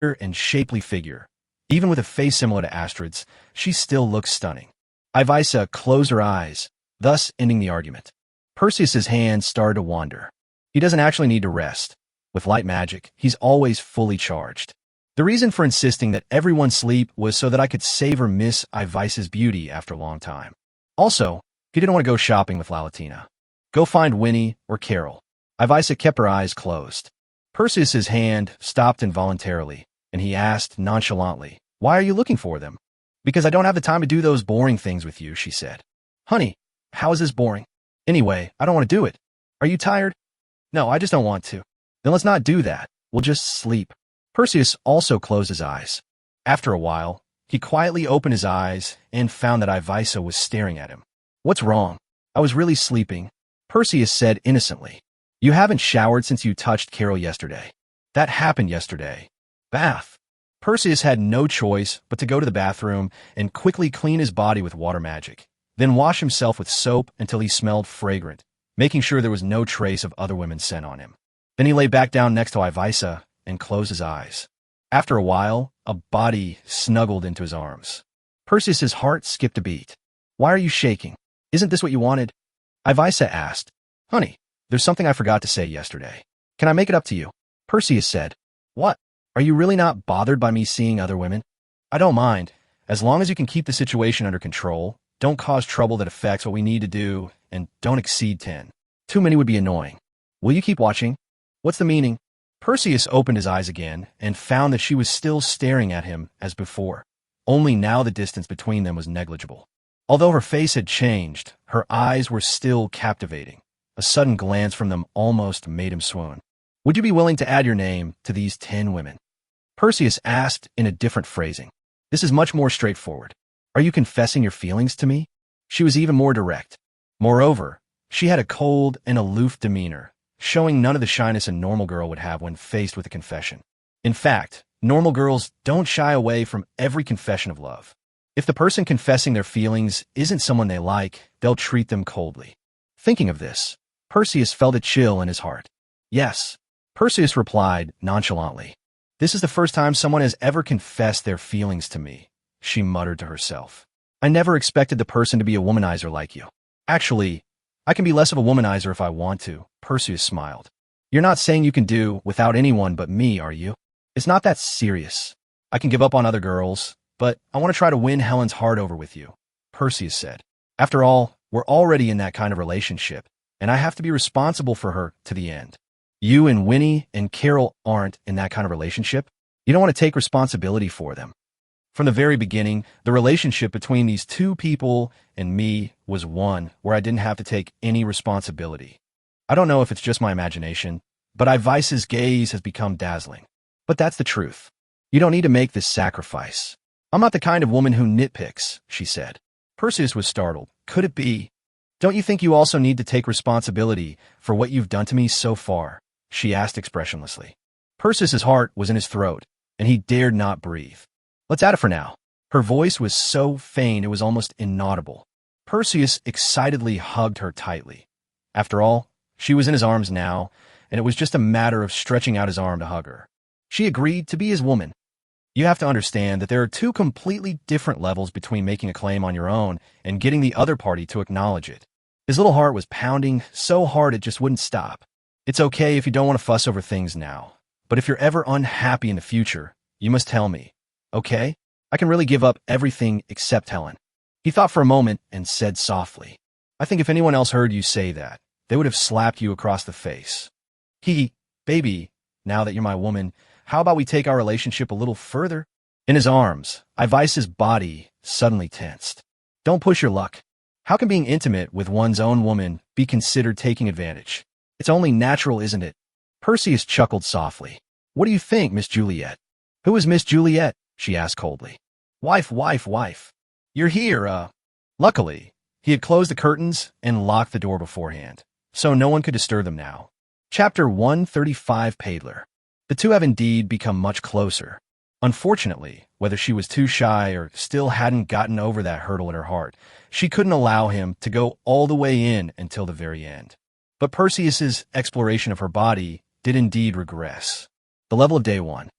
and shapely figure. Even with a face similar to Astrid's, she still looks stunning. Ivaisa closed her eyes, thus ending the argument. Perseus's hands started to wander. He doesn't actually need to rest. With light magic, he's always fully charged. The reason for insisting that everyone sleep was so that I could savor Miss Ivaisa's beauty after a long time. Also, he didn't want to go shopping with Lalatina. Go find Winnie or Carol. Ivaisa kept her eyes closed. Perseus's hand stopped involuntarily, and he asked nonchalantly, "Why are you looking for them?" "Because I don't have the time to do those boring things with you," she said. "Honey, how is this boring? Anyway, I don't want to do it. Are you tired?" "No, I just don't want to." "Then let's not do that. We'll just sleep." Perseus also closed his eyes. After a while, he quietly opened his eyes and found that Ivaisa was staring at him. "What's wrong?" "I was really sleeping," Perseus said innocently. "You haven't showered since you touched Carol yesterday." "That happened yesterday." "Bath." Perseus had no choice but to go to the bathroom and quickly clean his body with water magic, then wash himself with soap until he smelled fragrant, making sure there was no trace of other women's scent on him. Then he lay back down next to Ivaisa and closed his eyes. After a while, a body snuggled into his arms. Perseus's heart skipped a beat. "Why are you shaking? Isn't this what you wanted?" Ivaisa asked. "Honey, there's something I forgot to say yesterday. Can I make it up to you?" Perseus said. "What? Are you really not bothered by me seeing other women?" "I don't mind, as long as you can keep the situation under control, don't cause trouble that affects what we need to do, and don't exceed 10. Too many would be annoying. Will you keep watching?" "What's the meaning?" Perseus opened his eyes again and found that she was still staring at him as before. Only now the distance between them was negligible. Although her face had changed, her eyes were still captivating. A sudden glance from them almost made him swoon. "Would you be willing to add your name to these 10 women?" Perseus asked in a different phrasing. "This is much more straightforward. Are you confessing your feelings to me?" She was even more direct. Moreover, she had a cold and aloof demeanor, showing none of the shyness a normal girl would have when faced with a confession. In fact, normal girls don't shy away from every confession of love. If the person confessing their feelings isn't someone they like, they'll treat them coldly. Thinking of this, Perseus felt a chill in his heart. "Yes," Perseus replied nonchalantly. "This is the first time someone has ever confessed their feelings to me," she muttered to herself. "I never expected the person to be a womanizer like you." "Actually, I can be less of a womanizer if I want to," Perseus smiled. "You're not saying you can do without anyone but me, are you? It's not that serious. I can give up on other girls, but I want to try to win Helen's heart over with you," Perseus said. "After all, we're already in that kind of relationship, and I have to be responsible for her to the end. You and Winnie and Carol aren't in that kind of relationship. You don't want to take responsibility for them. From the very beginning, the relationship between these two people and me was one where I didn't have to take any responsibility. I don't know if it's just my imagination, but Ivaisa's gaze has become dazzling. But that's the truth. You don't need to make this sacrifice. I'm not the kind of woman who nitpicks," she said. Perseus was startled. Could it be? "Don't you think you also need to take responsibility for what you've done to me so far?" she asked expressionlessly. Perseus's heart was in his throat, and he dared not breathe. "Let's add it for now." Her voice was so faint it was almost inaudible. Perseus excitedly hugged her tightly. After all, she was in his arms now, and it was just a matter of stretching out his arm to hug her. She agreed to be his woman. You have to understand that there are two completely different levels between making a claim on your own and getting the other party to acknowledge it. His little heart was pounding so hard it just wouldn't stop. "It's okay if you don't want to fuss over things now, but if you're ever unhappy in the future, you must tell me. Okay? I can really give up everything except Helen." He thought for a moment and said softly, "I think if anyone else heard you say that, they would have slapped you across the face. Baby, now that you're my woman, how about we take our relationship a little further?" In his arms, Ivaisa's body suddenly tensed. "Don't push your luck. How can being intimate with one's own woman be considered taking advantage? It's only natural, isn't it?" Perseus chuckled softly. "What do you think, Miss Juliet?" "Who is Miss Juliet?" she asked coldly. Wife. You're here, Luckily, he had closed the curtains and locked the door beforehand, so no one could disturb them now. Chapter 135 Paidler. The two have indeed become much closer. Unfortunately, whether she was too shy or still hadn't gotten over that hurdle in her heart, she couldn't allow him to go all the way in until the very end. But Perseus's exploration of her body did indeed regress. The level of day 1.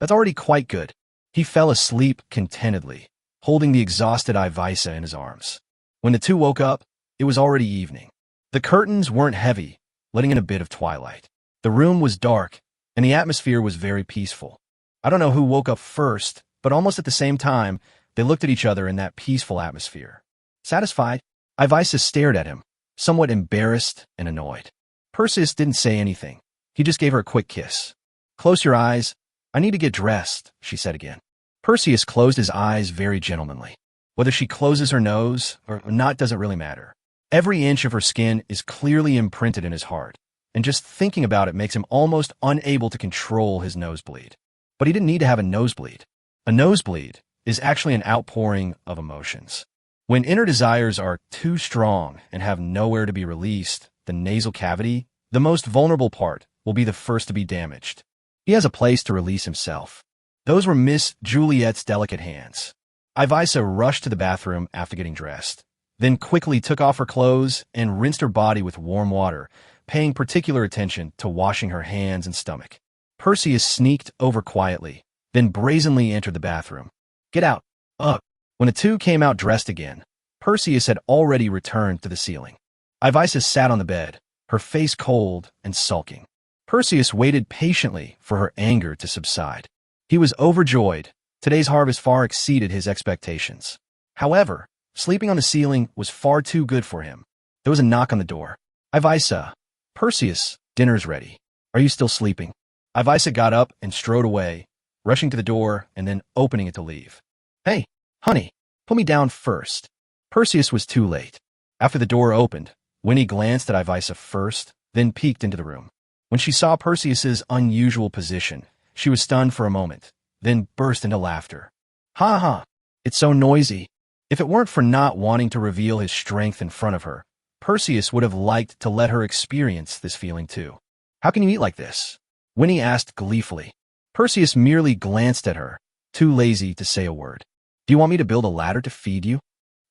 That's already quite good. He fell asleep contentedly, holding the exhausted Ivisa in his arms. When the two woke up, it was already evening. The curtains weren't heavy, letting in a bit of twilight. The room was dark, and the atmosphere was very peaceful. I don't know who woke up first, but almost at the same time, they looked at each other in that peaceful atmosphere. Satisfied, Ivisa stared at him, somewhat embarrassed and annoyed. Perseus didn't say anything. He just gave her a quick kiss. Close your eyes. I need to get dressed, she said again. Perseus closed his eyes very gentlemanly. Whether she closes her nose or not doesn't really matter. Every inch of her skin is clearly imprinted in his heart, and just thinking about it makes him almost unable to control his nosebleed. But he didn't need to have a nosebleed. A nosebleed is actually an outpouring of emotions. When inner desires are too strong and have nowhere to be released, the nasal cavity, the most vulnerable part, will be the first to be damaged. He has a place to release himself. Those were Miss Juliet's delicate hands. Ivisa rushed to the bathroom after getting dressed, then quickly took off her clothes and rinsed her body with warm water, paying particular attention to washing her hands and stomach. Perseus sneaked over quietly, then brazenly entered the bathroom. Get out. Up. When the two came out dressed again, Perseus had already returned to the ceiling. Ivisa sat on the bed, her face cold and sulking. Perseus waited patiently for her anger to subside. He was overjoyed. Today's harvest far exceeded his expectations. However, sleeping on the ceiling was far too good for him. There was a knock on the door. Ivisa. Perseus, dinner's ready. Are you still sleeping? Ivisa got up and strode away, rushing to the door and then opening it to leave. Hey, honey, put me down first. Perseus was too late. After the door opened, Winnie glanced at Ivisa first, then peeked into the room. When she saw Perseus's unusual position, she was stunned for a moment, then burst into laughter. Ha ha, it's so noisy. If it weren't for not wanting to reveal his strength in front of her, Perseus would have liked to let her experience this feeling too. How can you eat like this? Winnie asked gleefully. Perseus merely glanced at her, too lazy to say a word. Do you want me to build a ladder to feed you?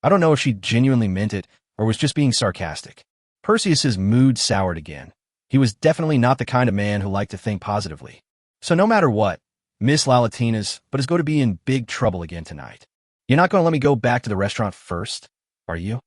I don't know if she genuinely meant it or was just being sarcastic. Perseus's mood soured again. He was definitely not the kind of man who liked to think positively. So no matter what, Miss Lalatinas but is going to be in big trouble again tonight. You're not going to let me go back to the restaurant first, are you?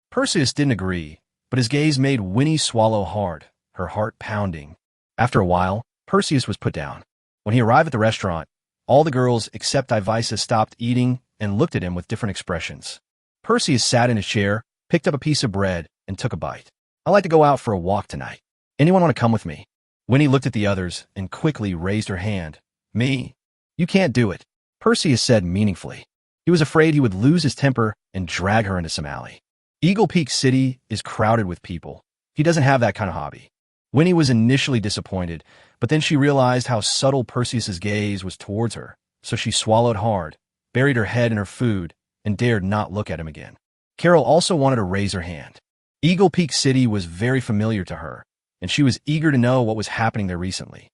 Perseus didn't agree, but his gaze made Winnie swallow hard, her heart pounding. After a while, Perseus was put down. When he arrived at the restaurant, all the girls except Ivisa stopped eating and looked at him with different expressions. Perseus sat in his chair, picked up a piece of bread, and took a bite. I'd like to go out for a walk tonight. Anyone want to come with me? Winnie looked at the others and quickly raised her hand. Me? You can't do it, Perseus said meaningfully. He was afraid he would lose his temper and drag her into some alley. Eagle Peak City is crowded with people. He doesn't have that kind of hobby. Winnie was initially disappointed, but then she realized how subtle Perseus's gaze was towards her, so she swallowed hard, buried her head in her food, and dared not look at him again. Carol also wanted to raise her hand. Eagle Peak City was very familiar to her, and she was eager to know what was happening there recently.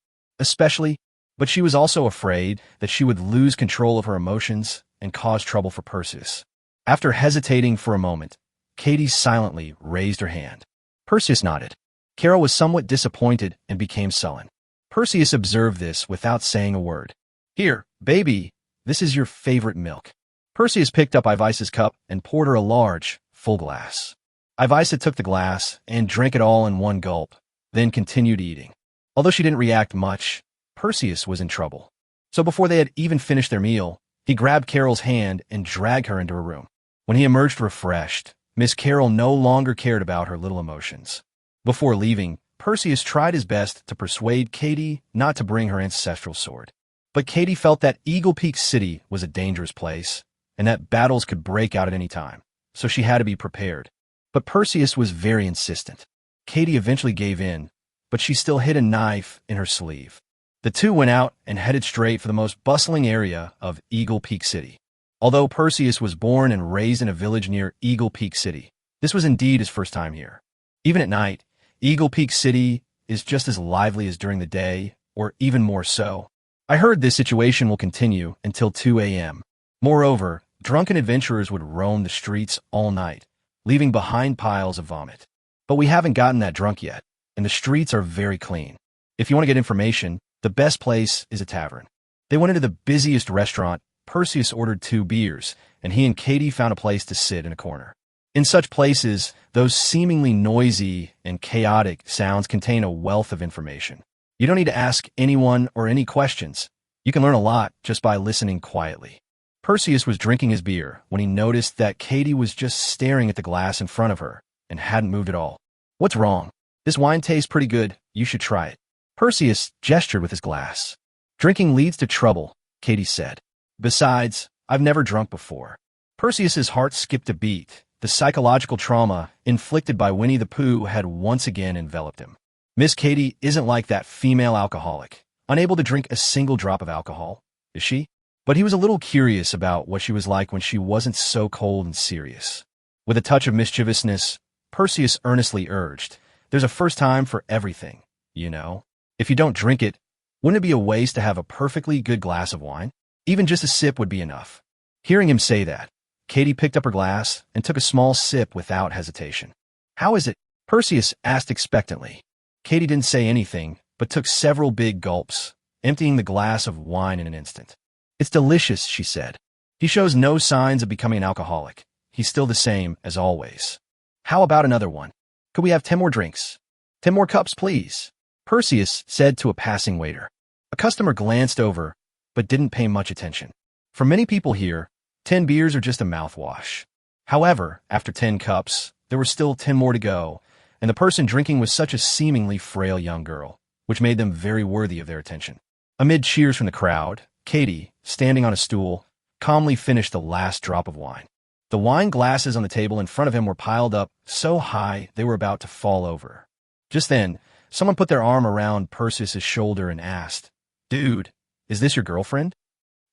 But she was also afraid that she would lose control of her emotions and cause trouble for Perseus. After hesitating for a moment, Katie silently raised her hand. Perseus nodded. Carol was somewhat disappointed and became sullen. Perseus observed this without saying a word. Here, baby, this is your favorite milk. Perseus picked up Ivisa's cup and poured her a large, full glass. Ivisa took the glass and drank it all in one gulp, then continued eating. Although she didn't react much, Perseus was in trouble. So before they had even finished their meal, he grabbed Carol's hand and dragged her into her room. When he emerged refreshed, Miss Carol no longer cared about her little emotions. Before leaving, Perseus tried his best to persuade Katie not to bring her ancestral sword. But Katie felt that Eagle Peak City was a dangerous place, and that battles could break out at any time, so she had to be prepared. But Perseus was very insistent. Katie eventually gave in, but she still hid a knife in her sleeve. The two went out and headed straight for the most bustling area of Eagle Peak City. Although Perseus was born and raised in a village near Eagle Peak City, this was indeed his first time here. Even at night, Eagle Peak City is just as lively as during the day, or even more so. I heard this situation will continue until 2 a.m. Moreover, drunken adventurers would roam the streets all night, leaving behind piles of vomit. But we haven't gotten that drunk yet, and the streets are very clean. If you want to get information, the best place is a tavern. They went into the busiest restaurant. Perseus ordered 2 beers, and he and Katie found a place to sit in a corner. In such places, those seemingly noisy and chaotic sounds contain a wealth of information. You don't need to ask anyone or any questions. You can learn a lot just by listening quietly. Perseus was drinking his beer when he noticed that Katie was just staring at the glass in front of her and hadn't moved at all. "What's wrong? This wine tastes pretty good. You should try it." Perseus gestured with his glass. "Drinking leads to trouble," Katie said. "Besides, I've never drunk before." Perseus's heart skipped a beat. The psychological trauma inflicted by Winnie the Pooh had once again enveloped him. Miss Katie isn't like that female alcoholic, unable to drink a single drop of alcohol, is she? But he was a little curious about what she was like when she wasn't so cold and serious. With a touch of mischievousness, Perseus earnestly urged, "There's a first time for everything, you know. If you don't drink it, wouldn't it be a waste to have a perfectly good glass of wine? Even just a sip would be enough." Hearing him say that, Katie picked up her glass and took a small sip without hesitation. "How is it?" Perseus asked expectantly. Katie didn't say anything, but took several big gulps, emptying the glass of wine in an instant. "It's delicious," she said. "He shows no signs of becoming an alcoholic. He's still the same as always." "How about another one? Could we have 10 more drinks? 10 more cups, please," Perseus said to a passing waiter. A customer glanced over, but didn't pay much attention. For many people here, 10 beers are just a mouthwash. However, after 10 cups, there were still 10 more to go, and the person drinking was such a seemingly frail young girl, which made them very worthy of their attention. Amid cheers from the crowd, Katie, standing on a stool, calmly finished the last drop of wine. The wine glasses on the table in front of him were piled up so high they were about to fall over. Just then, someone put their arm around Perseus's shoulder and asked, "Dude, is this your girlfriend?"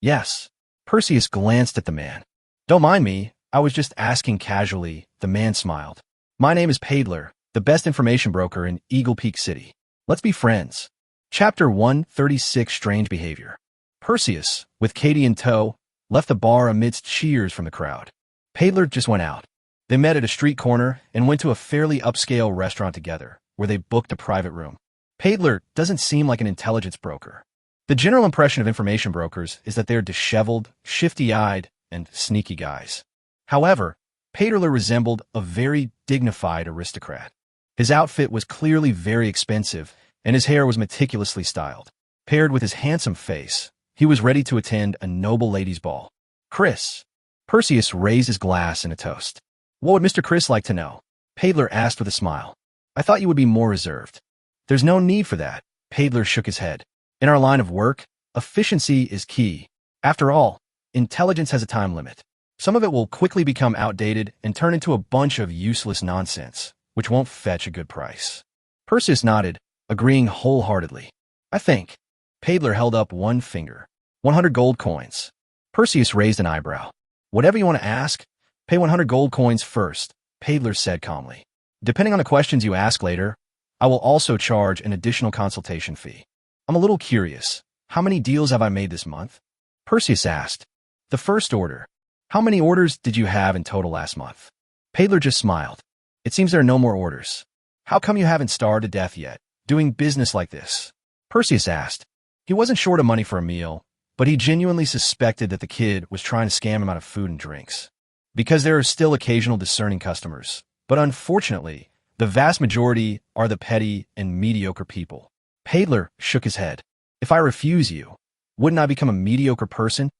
"Yes." Perseus glanced at the man. "Don't mind me, I was just asking casually," the man smiled. "My name is Paidler, the best information broker in Eagle Peak City. Let's be friends." Chapter 136 Strange Behavior. Perseus, with Katie in tow, left the bar amidst cheers from the crowd. Paidler just went out. They met at a street corner and went to a fairly upscale restaurant together, where they booked a private room. Paidler doesn't seem like an intelligence broker. The general impression of information brokers is that they're disheveled, shifty-eyed, and sneaky guys. However, Paidler resembled a very dignified aristocrat. His outfit was clearly very expensive, and his hair was meticulously styled. Paired with his handsome face, he was ready to attend a noble lady's ball. "Chris." Perseus raised his glass in a toast. "What would Mr. Chris like to know?" Paidler asked with a smile. "I thought you would be more reserved." "There's no need for that." Paidler shook his head. "In our line of work, efficiency is key. After all, intelligence has a time limit. Some of it will quickly become outdated and turn into a bunch of useless nonsense, which won't fetch a good price." Perseus nodded, agreeing wholeheartedly. "I think." Paidler held up one finger. 100 gold coins. Perseus raised an eyebrow. "Whatever you want to ask, pay 100 gold coins first," Paidler said calmly. "Depending on the questions you ask later, I will also charge an additional consultation fee." "I'm a little curious. How many deals have I made this month?" Perseus asked. "The first order. How many orders did you have in total last month?" Paidler just smiled. "It seems there are no more orders. How come you haven't starved to death yet, doing business like this?" Perseus asked. He wasn't short of money for a meal, but he genuinely suspected that the kid was trying to scam him out of food and drinks. Because there are still occasional discerning customers, but unfortunately, the vast majority are the petty and mediocre people. Paidler shook his head. "If I refuse you, wouldn't I become a mediocre person?"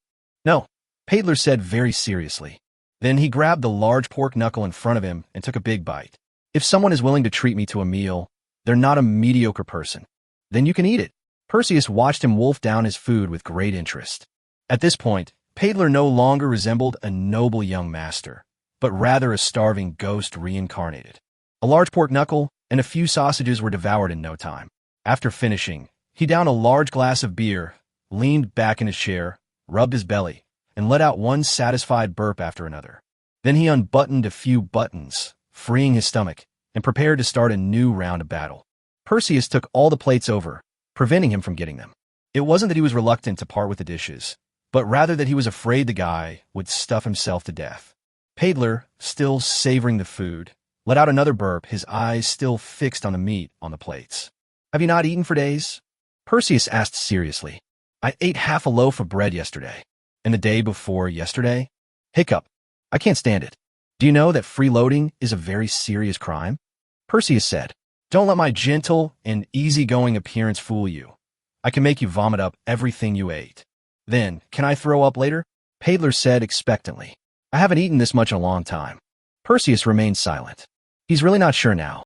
"No," Paidler said very seriously. Then he grabbed the large pork knuckle in front of him and took a big bite. "If someone is willing to treat me to a meal, they're not a mediocre person. Then you can eat it." Perseus watched him wolf down his food with great interest. At this point, Paidler no longer resembled a noble young master, but rather a starving ghost reincarnated. A large pork knuckle and a few sausages were devoured in no time. After finishing, he downed a large glass of beer, leaned back in his chair, rubbed his belly, and let out one satisfied burp after another. Then he unbuttoned a few buttons, freeing his stomach, and prepared to start a new round of battle. Perseus took all the plates over, preventing him from getting them. It wasn't that he was reluctant to part with the dishes, but rather that he was afraid the guy would stuff himself to death. Paidler, still savoring the food, let out another burp, his eyes still fixed on the meat on the plates. "Have you not eaten for days?" Perseus asked seriously. I ate half a loaf of bread yesterday. And the day before yesterday? Hiccup. I can't stand it. Do you know that freeloading is a very serious crime? Perseus said, Don't let my gentle and easygoing appearance fool you. I can make you vomit up everything you ate. Then, can I throw up later? Paidler said expectantly. I haven't eaten this much in a long time. Perseus remained silent. He's really not sure now.